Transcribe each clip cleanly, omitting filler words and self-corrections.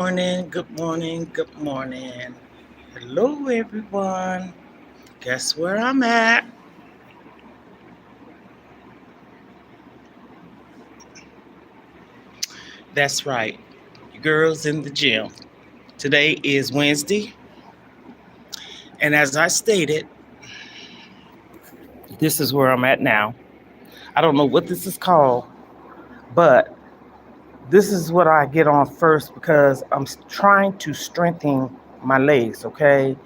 Morning, good morning, good morning. Hello, everyone. Guess where I'm at? That's right, you girls in the gym. Today is Wednesday, and as I stated, this is where I'm at now. I don't know what this is called, but this is what I get on first because I'm trying to strengthen my legs, okay?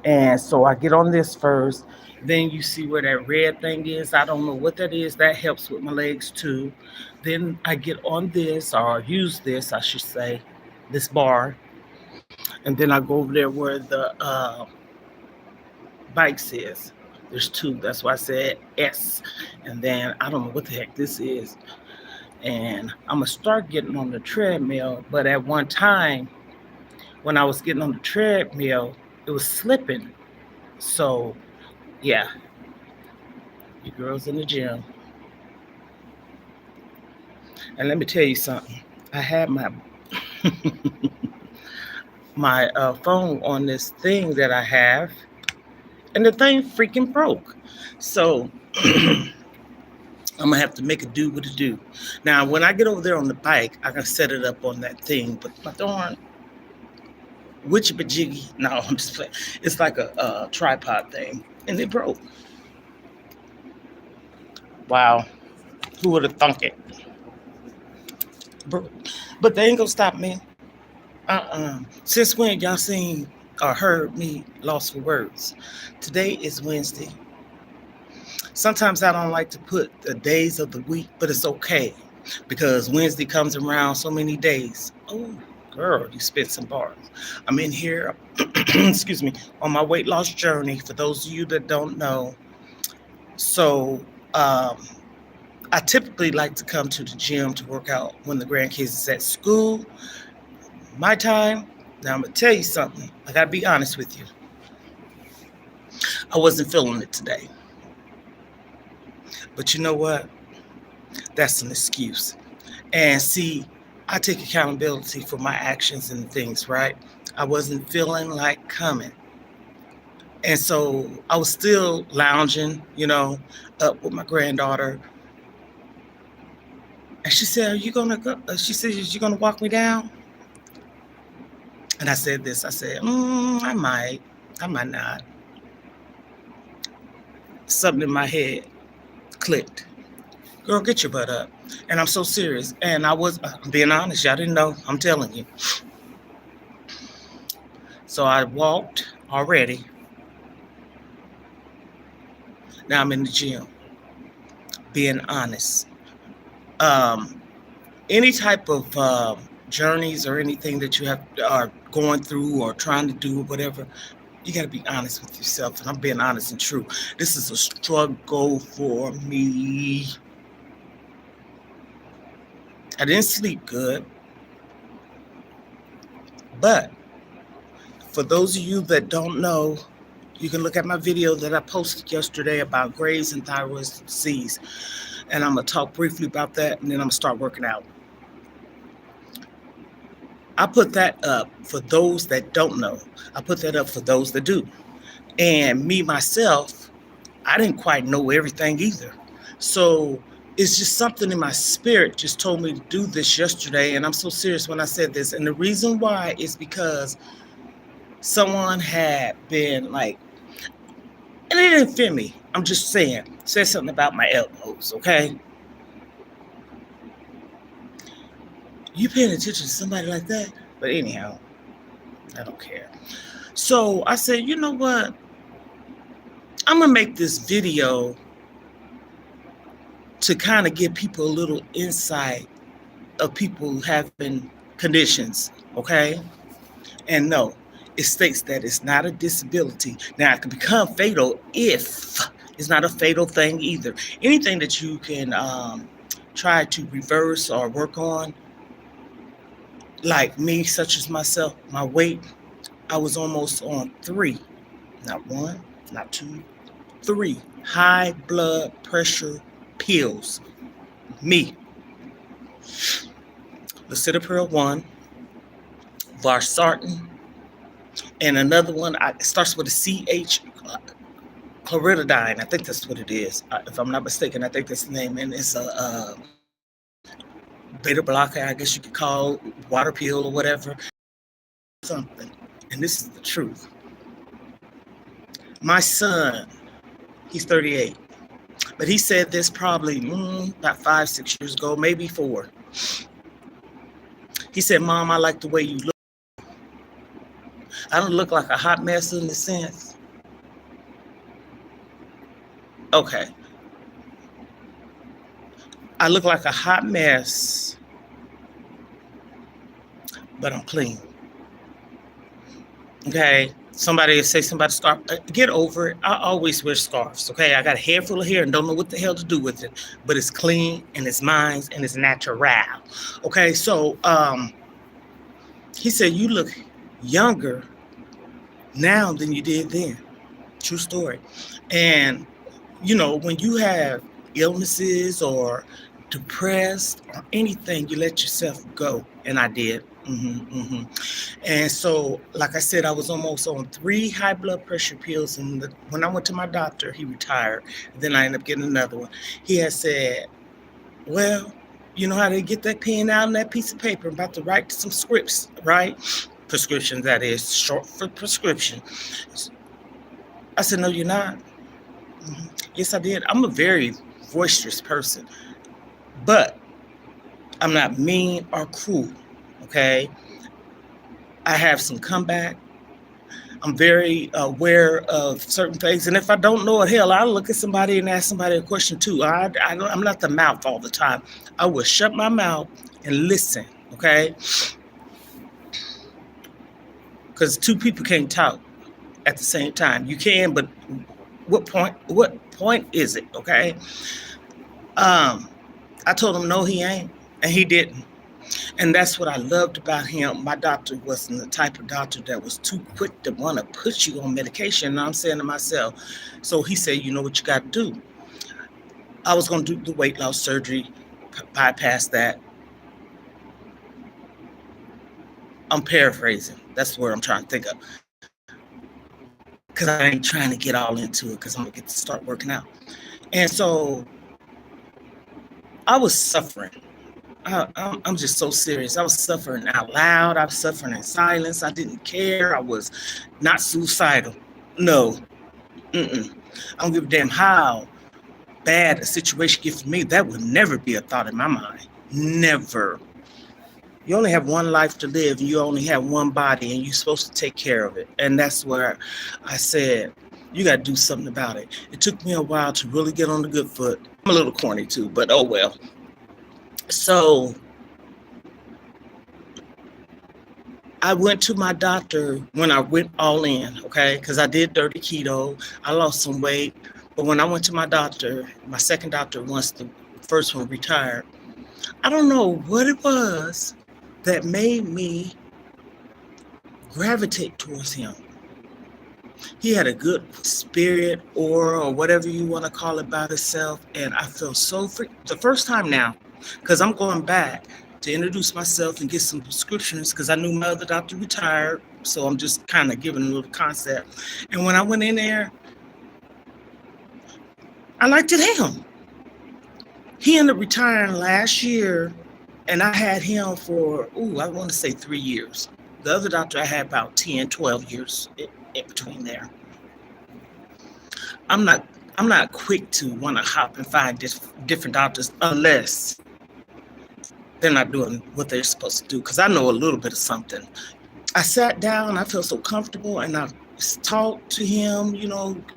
And so I get on this first. Then you see where that red thing is. I don't know what that is. That helps with my legs too. Then I get on this or use this, I should say, this bar. And then I go over there where the bikes is. There's two. That's why I said S. And then I don't know what the heck this is. And I'm going to start getting on the treadmill. But at one time, when I was getting on the treadmill, it was slipping. So, yeah, you girls in the gym. And let me tell you something. I had my phone on this thing that I have, and the thing freaking broke. So I'm gonna have to make a do what it do. Now, when I get over there on the bike, I can set it up on that thing. But my darn witchy bajiggy, no, I'm just playing. It's like a tripod thing, and it broke. Wow, who would have thunk it? Broke. But they ain't gonna stop me. Since when y'all seen or heard me lost for words? Today is Wednesday. Sometimes I don't like to put the days of the week, but it's okay because Wednesday comes around so many days. Oh, girl, you spit some bars. I'm in here, excuse me, on my weight loss journey. For those of you that don't know, so um, I typically like to come to the gym to work out when the grandkids is at school. My time. Now I'm gonna tell you something. I gotta be honest with you. I wasn't feeling it today. But you know what? That's an excuse. And see, I take accountability for my actions and things, right? I wasn't feeling like coming. And so I was still lounging, up with my granddaughter. And she said, "Are you gonna go?" She said, "Is you gonna walk me down?" And I said this. I said, I might not. Something in my head clicked. Girl, get your butt up. And I'm so serious. And I'm being honest. Y'all didn't know. I'm telling you. So I walked already. Now I'm in the gym. Being honest. Um, any type of journeys or anything that you are going through or trying to do or whatever, you got to be honest with yourself. And I'm being honest and true. This is a struggle for me. I didn't sleep good, but for those of you that don't know, you can look at my video that I posted yesterday about Graves and thyroid disease. And I'm going to talk briefly about that, and then I'm going to start working out. I put that up for those that don't know. I put that up for those that do. And me, myself, I didn't quite know everything either. So it's just something in my spirit just told me to do this yesterday. And I'm so serious when I said this. And the reason why is because someone had been like, and it didn't fit me. I'm just saying, said something about my elbows, okay? You paying attention to somebody like that? But anyhow, I don't care. So I said, you know what? I'm going to make this video to kind of give people a little insight of people having conditions, okay? And no, it states that it's not a disability. Now, it can become fatal if it's not a fatal thing either. Anything that you can try to reverse or work on, like me, such as myself, my weight, I was almost on 3, not 1, not 2, 3 high blood pressure pills. Me, Lisinopril 1, Varsartan, and another one it starts with a CH, chlorididine. I think that's what it is. If I'm not mistaken, I think that's the name. And it's a beta blocker, I guess you could call water pill or whatever. Something. And this is the truth. My son, he's 38, but he said this probably about 5-6 years ago, maybe 4. He said, "Mom, I like the way you look. I don't look like a hot mess in the sense." Okay. I look like a hot mess, but I'm clean. Okay. Somebody say somebody's scarf. Get over it. I always wear scarves. Okay. I got a head full of hair and don't know what the hell to do with it, but it's clean and it's mine and it's natural. Okay. So he said, "You look younger now than you did then." True story. And when you have illnesses or depressed or anything, you let yourself go. And I did. And so, like I said, I was almost on 3 high blood pressure pills. And when I went to my doctor, he retired. Then I ended up getting another one. He had said, "Well, you know how they get that pen out and that piece of paper, I'm about to write some scripts, right? Prescriptions, that is, short for prescription." I said, "No, you're not." Yes, I did. I'm a very boisterous person, but I'm not mean or cruel, okay? I have some comeback. I'm very aware of certain things, and if I don't know it, hell, I'll look at somebody and ask somebody a question too. I'm not the mouth all the time. I will shut my mouth and listen, okay? Because 2 people can't talk at the same time. You can, but what point is it, okay? I told him no, he ain't, and he didn't. And that's what I loved about him. My doctor wasn't the type of doctor that was too quick to want to put you on medication. And I'm saying to myself, so he said, "You know what you got to do." I was going to do the weight loss surgery, bypass that. I'm paraphrasing. That's where I'm trying to think of. Because I ain't trying to get all into it because I'm going to start working out. And so I was suffering. I'm just so serious. I was suffering out loud. I was suffering in silence. I didn't care. I was not suicidal. No. I don't give a damn how bad a situation gets for me. That would never be a thought in my mind. Never. You only have one life to live. And you only have one body, and you're supposed to take care of it. And that's where I said, you got to do something about it. It took me a while to really get on the good foot. I'm a little corny too, but oh well. So I went to my doctor when I went all in, okay? Because I did dirty keto. I lost some weight. But when I went to my doctor, my second doctor, once the first one retired, I don't know what it was that made me gravitate towards him. He had a good spirit, aura, or whatever you want to call it, about himself. And I felt so free. The first time now, because I'm going back to introduce myself and get some prescriptions, because I knew my other doctor retired. So I'm just kind of giving a little concept. And when I went in there, I liked it him. He ended up retiring last year, and I had him for, I want to say 3 years. The other doctor I had about 10, 12 years in between there. I'm not quick to want to hop and find different doctors unless they're not doing what they're supposed to do, because I know a little bit of something. I sat down, I felt so comfortable, and I talked to him,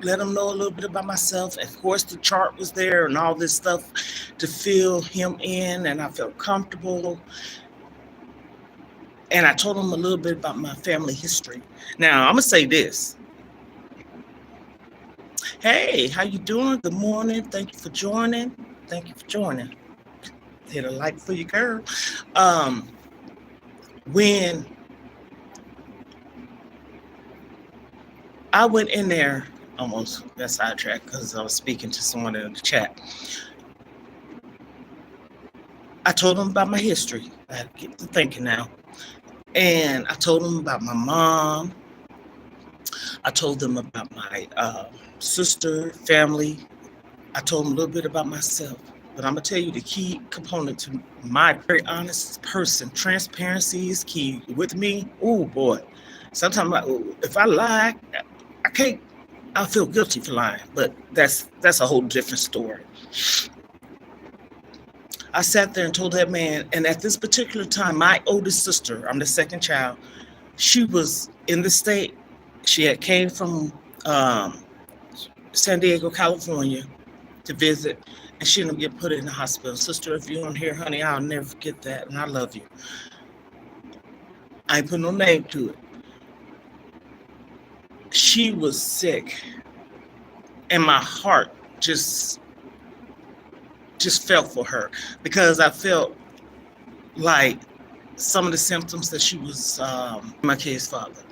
let him know a little bit about myself. Of course, the chart was there and all this stuff to fill him in, and I felt comfortable. And I told him a little bit about my family history. Now, I'm going to say this. Hey, how you doing? Good morning. Thank you for joining. Hit a like for your girl. When I went in there, almost got sidetracked because I was speaking to someone in the chat. I told him about my history. I get to thinking now. And I told them about my mom. I told them about my sister, family. I told them a little bit about myself. But I'm going to tell you the key component to my very honest person. Transparency is key. With me, oh boy. Sometimes if I lie, I can't, I feel guilty for lying. But that's a whole different story. I sat there and told that man, and at this particular time, my oldest sister, I'm the second child, she was in the state. She had came from San Diego, California to visit, and she didn't get put in the hospital. Sister, if you don't hear, honey, I'll never forget that, and I love you. I ain't put no name to it. She was sick, and my heart just felt for her because I felt like some of the symptoms that she was my kid's father.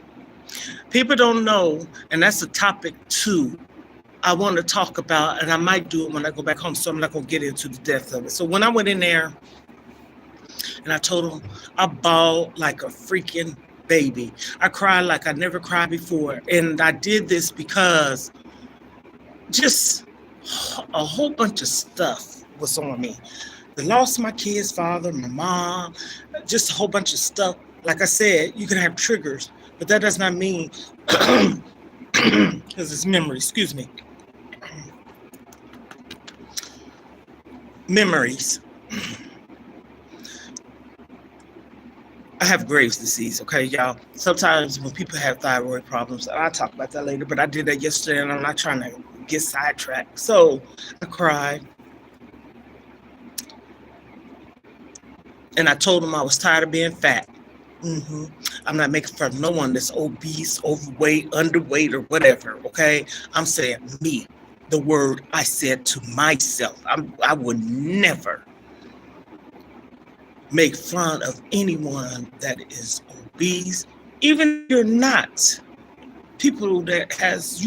People don't know, and that's a topic too I want to talk about, and I might do it when I go back home, so I'm not going to get into the depth of it. So when I went in there and I told him, I bawled like a freaking baby. I cried like I never cried before. And I did this because just a whole bunch of stuff was on me. The loss of my kid's father, my mom, just a whole bunch of stuff. Like I said, you can have triggers, but that does not mean, because it's memory, excuse me. Memories. I have Graves' disease, okay, y'all. Sometimes when people have thyroid problems, and I'll talk about that later, but I did that yesterday, and I'm not trying to get sidetracked. So I cried. And I told him I was tired of being fat. I'm not making fun of no one that's obese, overweight, underweight, or whatever, okay? I'm saying me, the word I said to myself. I would never make fun of anyone that is obese, even if you're not. People that has,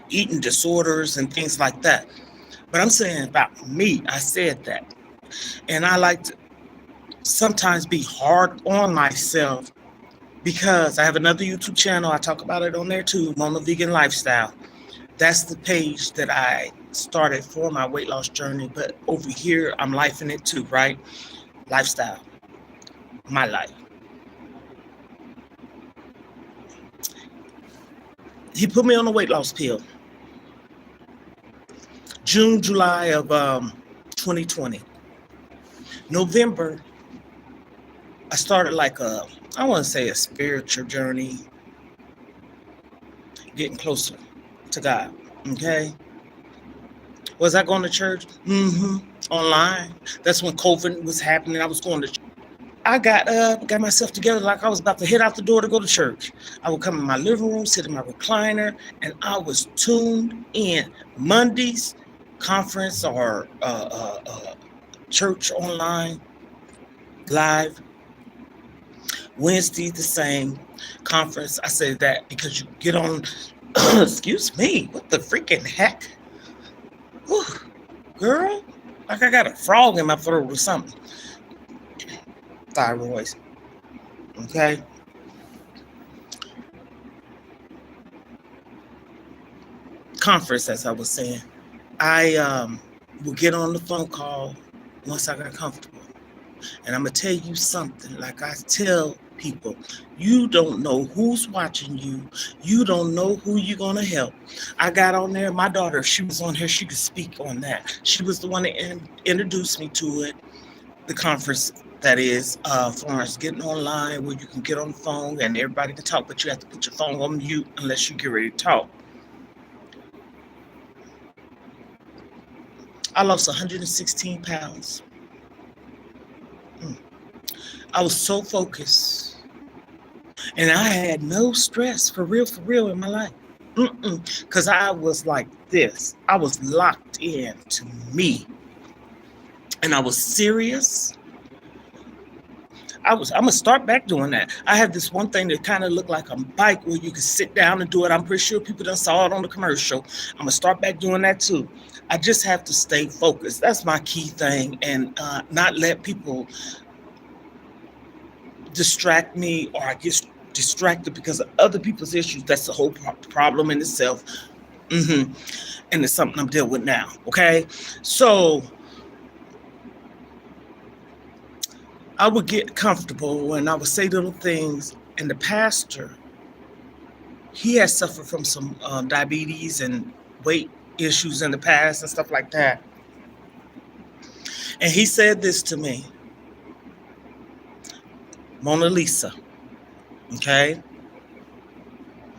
eating disorders and things like that. But I'm saying about me, I said that. And I like to sometimes be hard on myself because I have another YouTube channel. I talk about it on there too, Mama Vegan Lifestyle. That's the page that I started for my weight loss journey. But over here, I'm lifing it too, right? Lifestyle. My life. He put me on a weight loss pill. June, July of 2020. November, I started like I want to say a spiritual journey, getting closer to God, okay? Was I going to church? Online. That's when COVID was happening. I was going to church. I got myself together like I was about to head out the door to go to church. I would come in my living room, sit in my recliner, and I was tuned in. Mondays, conference or church online, live. Wednesday, the same. Conference, I say that because you get on, excuse me, what the freaking heck? Whew, girl, like I got a frog in my throat or something. Thyroids, okay? Conference, as I was saying. I would get on the phone call once I got comfortable. And I'm going to tell you something, like I tell people, you don't know who's watching you. You don't know who you're going to help. I got on there. My daughter, she was on here. She could speak on that. She was the one that introduced me to it, the conference, that is, for us getting online where you can get on the phone and everybody can talk, but you have to put your phone on mute unless you get ready to talk. I lost 116 pounds. I was so focused. And I had no stress, for real in my life. Because I was like this. I was locked in to me. And I was serious. I'm going to start back doing that. I have this one thing that kind of looked like a bike where you can sit down and do it. I'm pretty sure people done saw it on the commercial. I'm going to start back doing that too. I just have to stay focused. That's my key thing, and not let people distract me, or I get distracted because of other people's issues. That's the whole problem in itself. hmm And it's something I'm dealing with now. Okay. So I would get comfortable and I would say little things. And the pastor, he has suffered from some diabetes and weight issues in the past and stuff like that. And he said this to me, Mona Lisa. Okay.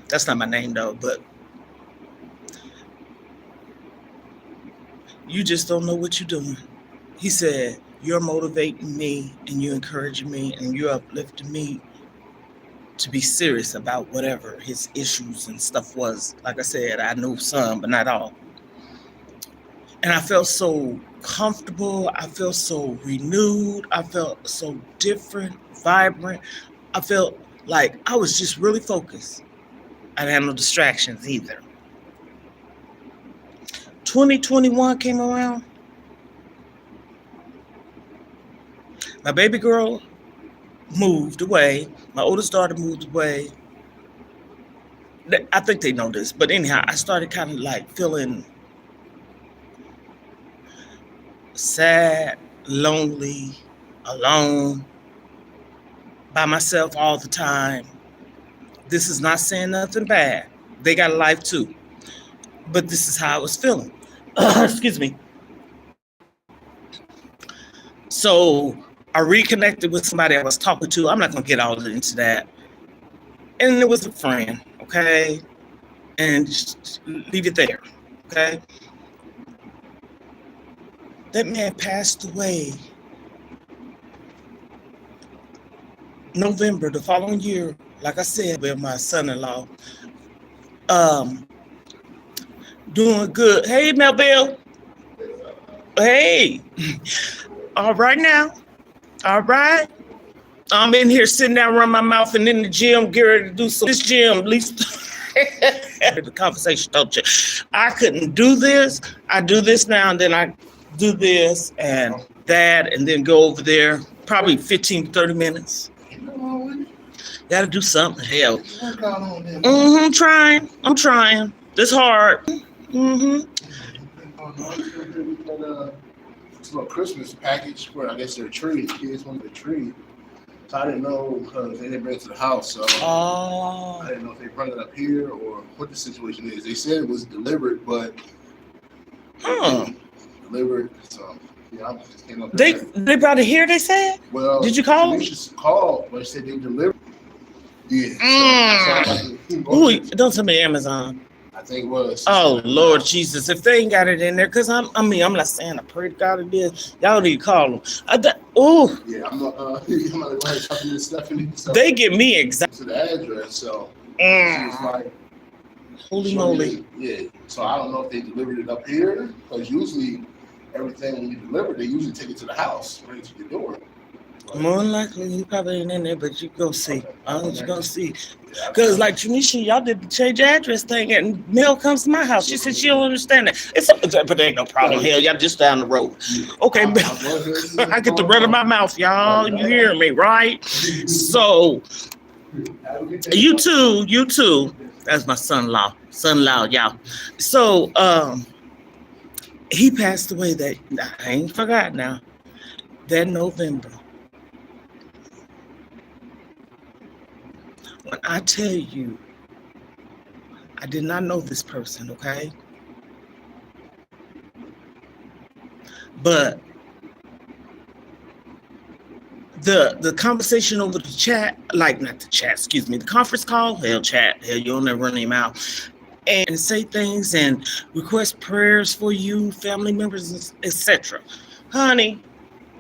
That's not my name though, but you just don't know what you're doing. He said, you're motivating me and you're encouraging me and you're uplifting me to be serious about whatever his issues and stuff was. Like I said, I knew some, but not all. And I felt so comfortable. I felt so renewed. I felt so different, vibrant. I felt like I was just really focused. I didn't have no distractions either. 2021 came around. My baby girl moved away. My oldest daughter moved away. I think they know this, but anyhow, I started kind of like feeling sad, lonely, alone, by myself all the time. This is not saying nothing bad. They got a life too. But this is how I was feeling. Excuse me. So I reconnected with somebody I was talking to. I'm not going to get all into that. And it was a friend, okay? And just leave it there, okay? That man passed away November the following year, like I said, with my son-in-law. Doing good. Hey, Melville. Hey. All right now. All right. I'm in here sitting down, running my mouth, and in the gym, get ready to do some. This gym, at least the conversation told you. I couldn't do this. I do this now, and then I do this and that, and then go over there. Probably 15, 30 minutes. Gotta do something. Hell. I'm trying. It's hard. It's a little Christmas package for, I guess, their tree. Kids wanted a tree. So I didn't know because they didn't bring it to the house. So I didn't know if they brought it up here or what the situation is. They said it was delivered, but delivered. So yeah, I just came up there. They brought it here, they said? Well, did you call them? You should call, but they said they delivered. Yeah. Ooh, don't tell me Amazon. I think it was. Oh Lord Jesus! If they ain't got it in there, cause I'm not saying I pray to God it is. Y'all need to call them. Yeah, I'm not going to talk to Miss Stephanie. So they get me exactly to the address, so it's like holy moly. Yeah, so I don't know if they delivered it up here, because usually everything when you deliver, they usually take it to the house, bring it to your door. More than likely, you probably ain't in there, but you gonna see. You gonna see. Cause like Tanisha, y'all did the change address thing, and mail comes to my house. She said she don't understand that. But there ain't no problem. Hell, y'all just down the road. Okay, I get the run of my mouth, y'all. You hear me, right? So you too. That's my son-in-law, y'all. So he passed away that I ain't forgot now. That November. When I tell you, I did not know this person, okay? But the conversation over the chat, like not the chat, excuse me, the conference call, chat, you'll never run your mouth, and say things and request prayers for you, family members, etc. Honey,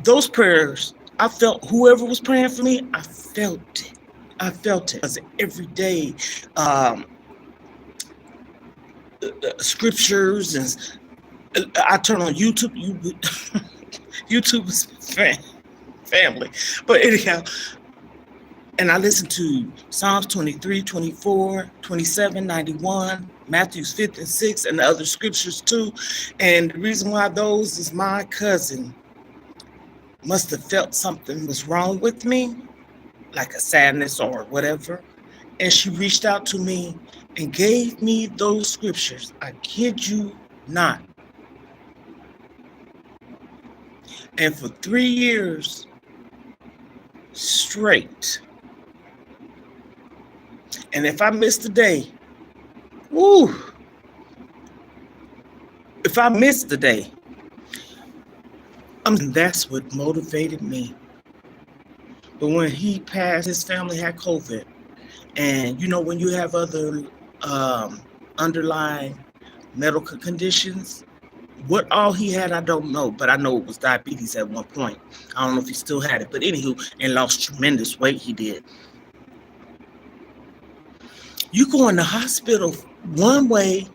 those prayers, I felt whoever was praying for me, I felt it. Because every day, scriptures, and I turn on YouTube. YouTube is family. But anyhow, and I listen to Psalms 23, 24, 27, 91, Matthews 5 and 6, and the other scriptures too. And the reason why those is my cousin must have felt something was wrong with me. like a sadness or whatever. And she reached out to me and gave me those scriptures. I kid you not. And for 3 years straight. And if I missed a day, woo, if I missed a day, that's what motivated me. But when he passed, his family had COVID. And you know, when you have other underlying medical conditions, what all he had, I don't know. But I know it was diabetes at one point. I don't know if he still had it. But anywho, and lost tremendous weight, he did. You go in the hospital one way,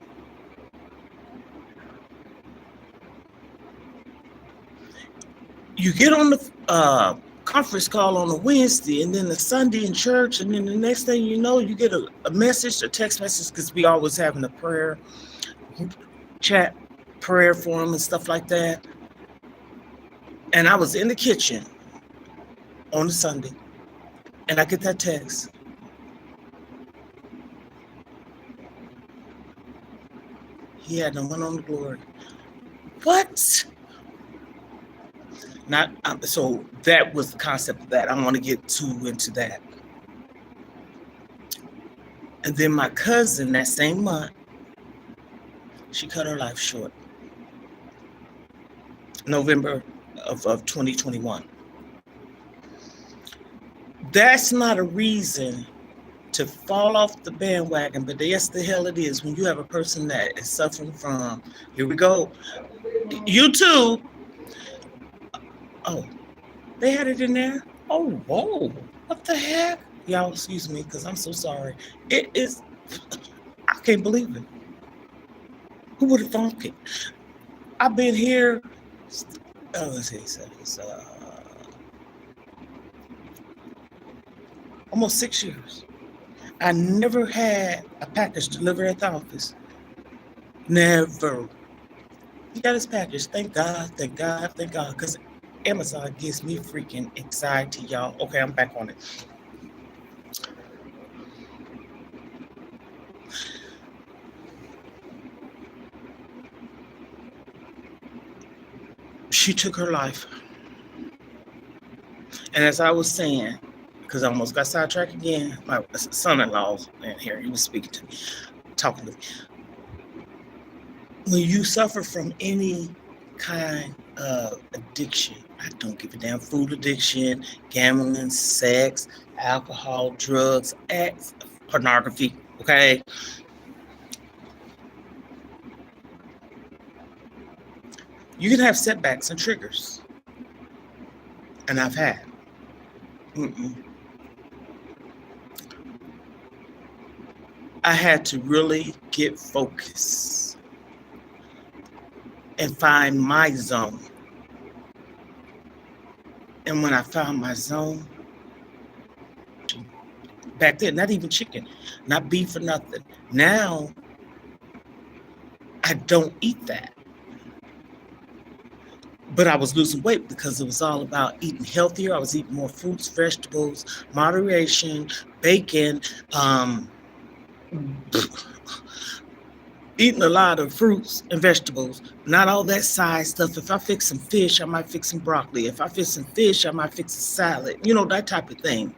you get on the conference call on a Wednesday, and then the Sunday in church, and then the next thing you know, you get a message, a text message, because we always having a prayer chat, prayer forum and stuff like that. And I was in the kitchen on a Sunday, and I get that text. He had no one on the glory. What? So that was the concept of that. I don't want to get too into that. And then my cousin, that same month, she cut her life short. November of 2021. That's not a reason to fall off the bandwagon, but yes, the hell it is when you have a person that is suffering from, here we go, YouTube. Oh, they had it in there? Oh, whoa, what the heck? Y'all, excuse me, because I'm so sorry. It is, I can't believe it. Who would have thought it? I've been here, let's see, it's almost 6 years. I never had a package delivered at the office. Never. He got his package. Thank God, thank God, thank God. Because Amazon gives me freaking anxiety, y'all. Okay, I'm back on it. She took her life. And as I was saying, because I almost got sidetracked again, my son-in-law's in here. He was speaking to me, talking to me. When you suffer from any kind of addiction, I don't give a damn, food addiction, gambling, sex, alcohol, drugs, pornography, okay? You can have setbacks and triggers. And I've had. I had to really get focused and find my zone. And when I found my zone, back then, not even chicken, not beef or nothing. Now, I don't eat that. But I was losing weight because it was all about eating healthier. I was eating more fruits, vegetables, moderation, bacon, eating a lot of fruits and vegetables, not all that side stuff. If I fix some fish, I might fix some broccoli. If I fix some fish, I might fix a salad. You know, that type of thing.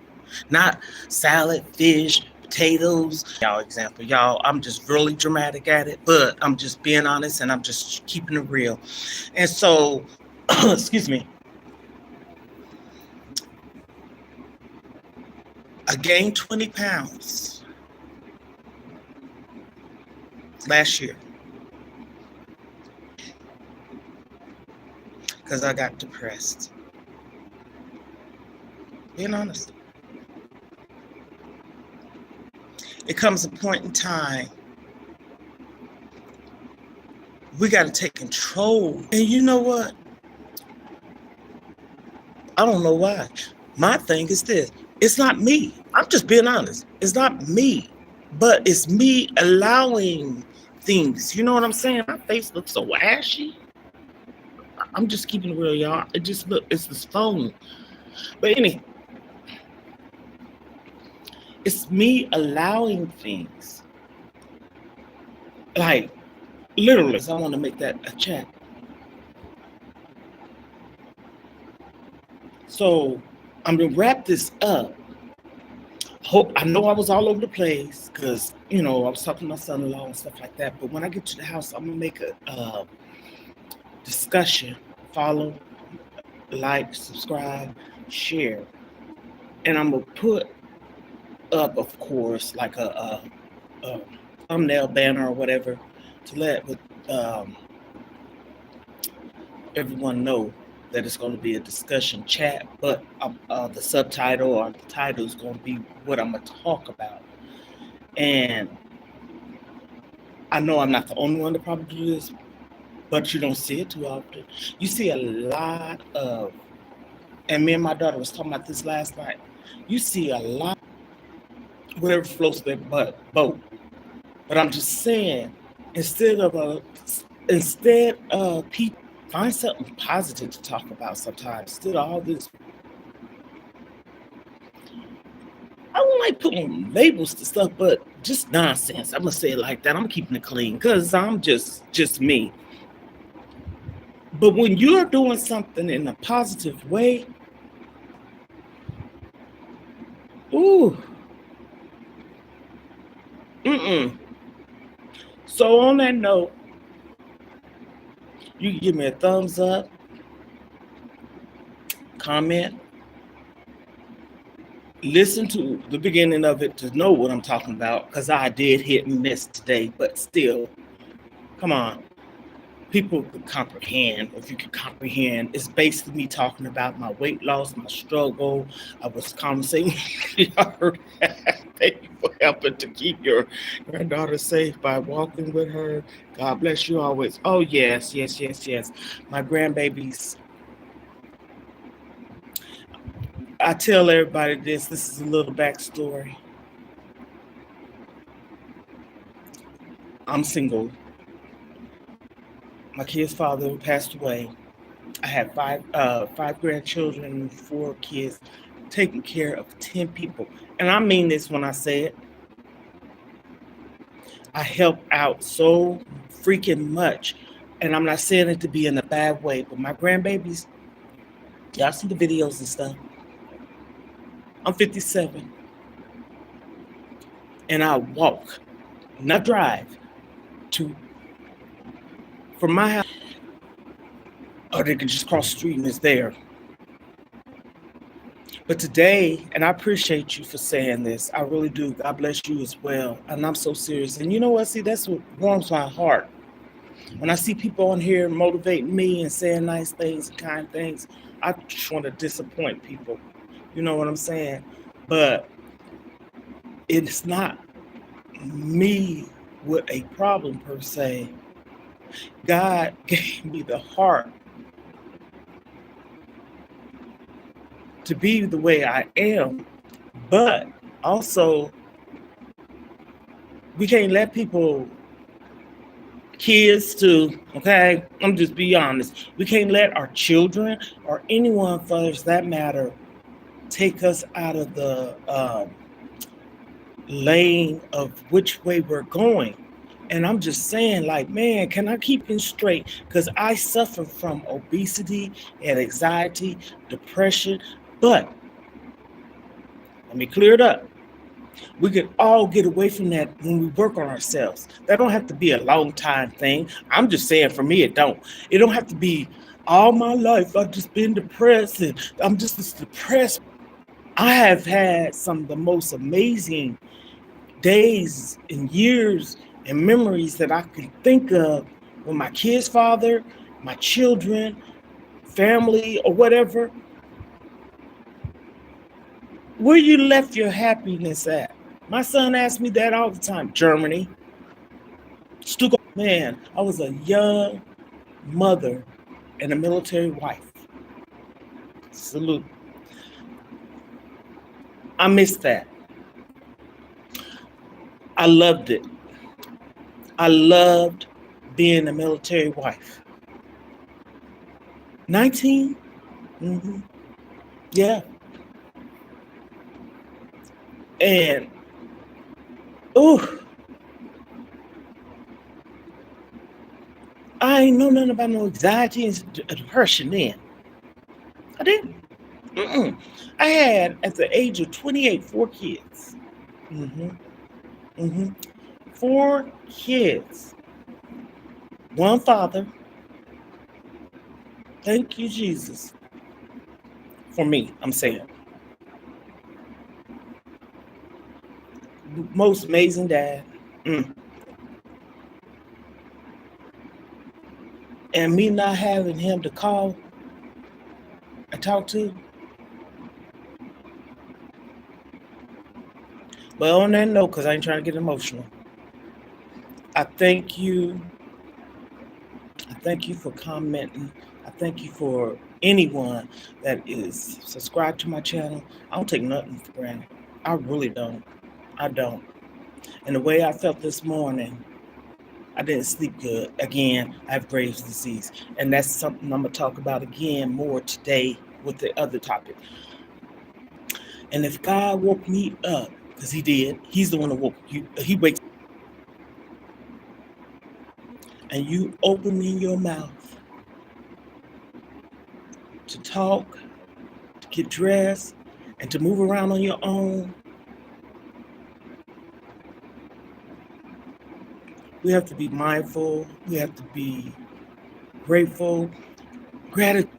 Not salad, fish, potatoes. Y'all, I'm just really dramatic at it, but I'm just being honest and I'm just keeping it real. And so, excuse me, I gained 20 pounds last year because I got depressed. Being honest. It comes a point in time we got to take control. And you know what? I don't know why. My thing is this. It's not me. I'm just being honest. It's not me. But it's me allowing things. You know what I'm saying? My face looks so ashy. I'm just keeping it real, y'all. It just look, it's this phone. But anyway, It's me allowing things. Like, literally, I want to make that a chat. So I'm going to wrap this up. I know I was all over the place because, I was talking to my son-in-law and stuff like that. But when I get to the house, I'm going to make a discussion. Follow, like, subscribe, share. And I'm going to put up, of course, like a thumbnail banner or whatever to let everyone know that it's going to be a discussion chat, but the subtitle or the title is going to be what I'm going to talk about. And I know I'm not the only one to probably do this, but you don't see it too often. You see a lot of, and me and my daughter was talking about this last night, you see a lot, whatever floats their boat. But I'm just saying, instead of people, find something positive to talk about sometimes. Instead of all this, I don't like putting labels to stuff, but just nonsense. I'm gonna say it like that. I'm keeping it clean because I'm just me. But when you're doing something in a positive way, ooh, So on that note, you can give me a thumbs up, comment, listen to the beginning of it to know what I'm talking about, because I did hit and miss today, but still, come on. People could comprehend. If you could comprehend, it's basically me talking about my weight loss, my struggle. I was conversating. I heard that. Thank you for helping to keep your granddaughter safe by walking with her. God bless you always. Oh, yes. My grandbabies. I tell everybody this. This is a little backstory. I'm single. My kid's father passed away. I had five grandchildren, 4 kids, taking care of 10 people. And I mean this when I say it. I help out so freaking much. And I'm not saying it to be in a bad way, but my grandbabies, y'all see the videos and stuff. I'm 57. And I walk, not drive, from my house, or they can just cross the street and it's there. But today, and I appreciate you for saying this, I really do. God bless you as well. And I'm so serious. And you know what? See, that's what warms my heart. When I see people on here motivating me and saying nice things and kind things, I just want to disappoint people. You know what I'm saying? But it's not me with a problem per se. God gave me the heart to be the way I am, but also we can't let kids too, okay? I'm just be honest. We can't let our children or anyone for that matter take us out of the lane of which way we're going. And I'm just saying, like, man, can I keep it straight? Because I suffer from obesity and anxiety, depression. But let me clear it up. We could all get away from that when we work on ourselves. That don't have to be a long time thing. I'm just saying, for me, it don't. It don't have to be all my life. I've just been depressed and I'm just depressed. I have had some of the most amazing days and years and memories that I can think of with my kid's father, my children, family, or whatever. Where you left your happiness at? My son asks me that all the time. Germany. Stuttgart. Man, I was a young mother and a military wife. Salute. I missed that. I loved it. I loved being a military wife. 19? Mm-hmm. Yeah. And ooh, I ain't know nothing about no anxiety and depression then. I didn't. Mm-mm. I had, at the age of 28, 4 kids. Mm-hmm. Mm-hmm. 4 kids. One father. Thank you, Jesus. For me, I'm saying. Most amazing dad. And me not having him to call and talk to. But on that note, because I ain't trying to get emotional, I thank you. I thank you for commenting. I thank you for anyone that is subscribed to my channel. I don't take nothing for granted. I really don't. I don't. And the way I felt this morning, I didn't sleep good. Again, I have Graves' disease. And that's something I'm going to talk about again more today with the other topic. And if God woke me up, because he did, he's the one that woke you. He wakes up. And you opening your mouth to talk, to get dressed, and to move around on your own. We have to be mindful. We have to be grateful. Gratitude.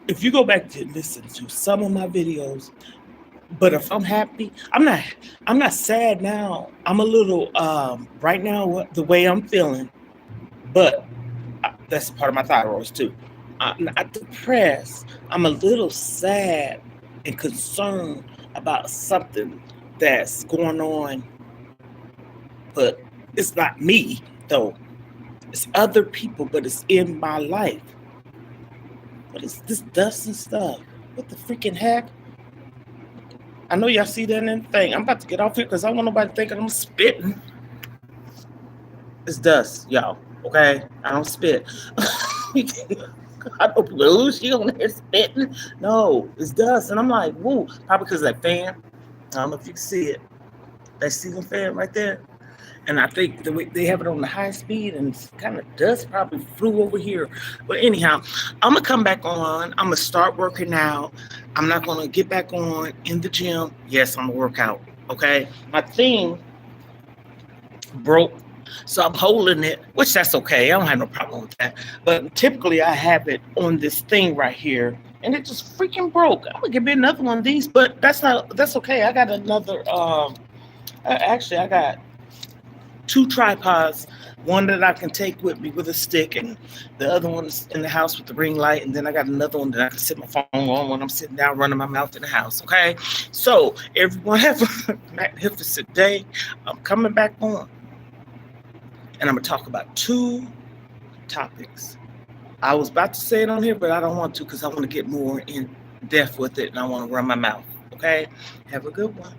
If you go back to listen to some of my videos, but if I'm happy, I'm not sad now. I'm a little right now the way I'm feeling, but that's part of my thyroid too. I'm not depressed. I'm a little sad and concerned about something that's going on, but it's not me though. It's other people, but it's in my life. What is this dust and stuff? What the freaking heck? I know y'all see that in the thing. I'm about to get off here because I don't want nobody thinking I'm spitting. It's dust, y'all. Okay? I don't spit. I don't believe she on there spitting. No, it's dust. And I'm like, woo. Probably because of that fan. I don't know if you can see it. That ceiling fan right there. And I think the way they have it on the high speed and kind of dust probably flew over here. But anyhow, I'm going to come back on. I'm going to start working out. I'm not going to get back on in the gym. Yes, I'm going to work out. Okay? My thing broke. So I'm holding it, which that's okay. I don't have no problem with that. But typically I have it on this thing right here. And it just freaking broke. I'm going to give me another one of these. But that's okay. I got another. Actually, I got 2 tripods, one that I can take with me with a stick, and the other one's in the house with the ring light, and then I got another one that I can sit my phone on when I'm sitting down running my mouth in the house, okay? So, everyone have a magnificent day. I'm coming back on, and I'm going to talk about 2 topics. I was about to say it on here, but I don't want to because I want to get more in depth with it, and I want to run my mouth, okay? Have a good one.